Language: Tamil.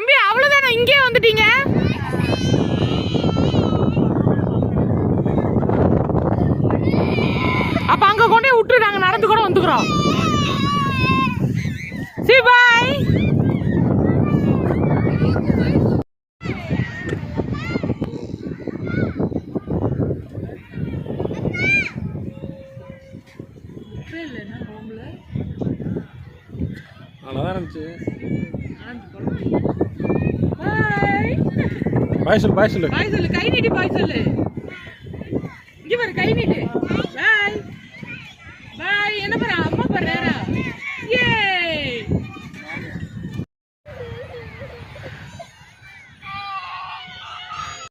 தம்பி அவ்வளவுதானே, இங்கே வந்துட்டீங்க. அப்ப அங்க கொண்டே விட்டு நாங்க நடந்து கூட வந்துக்கிறோம். சரி பாய். நல்லாதான் இருந்துச்சு. பாய் சொல்லு, பாய் சொல்லு, பாய் சொல்லு, கை நீட்டி பாய் சொல்லு.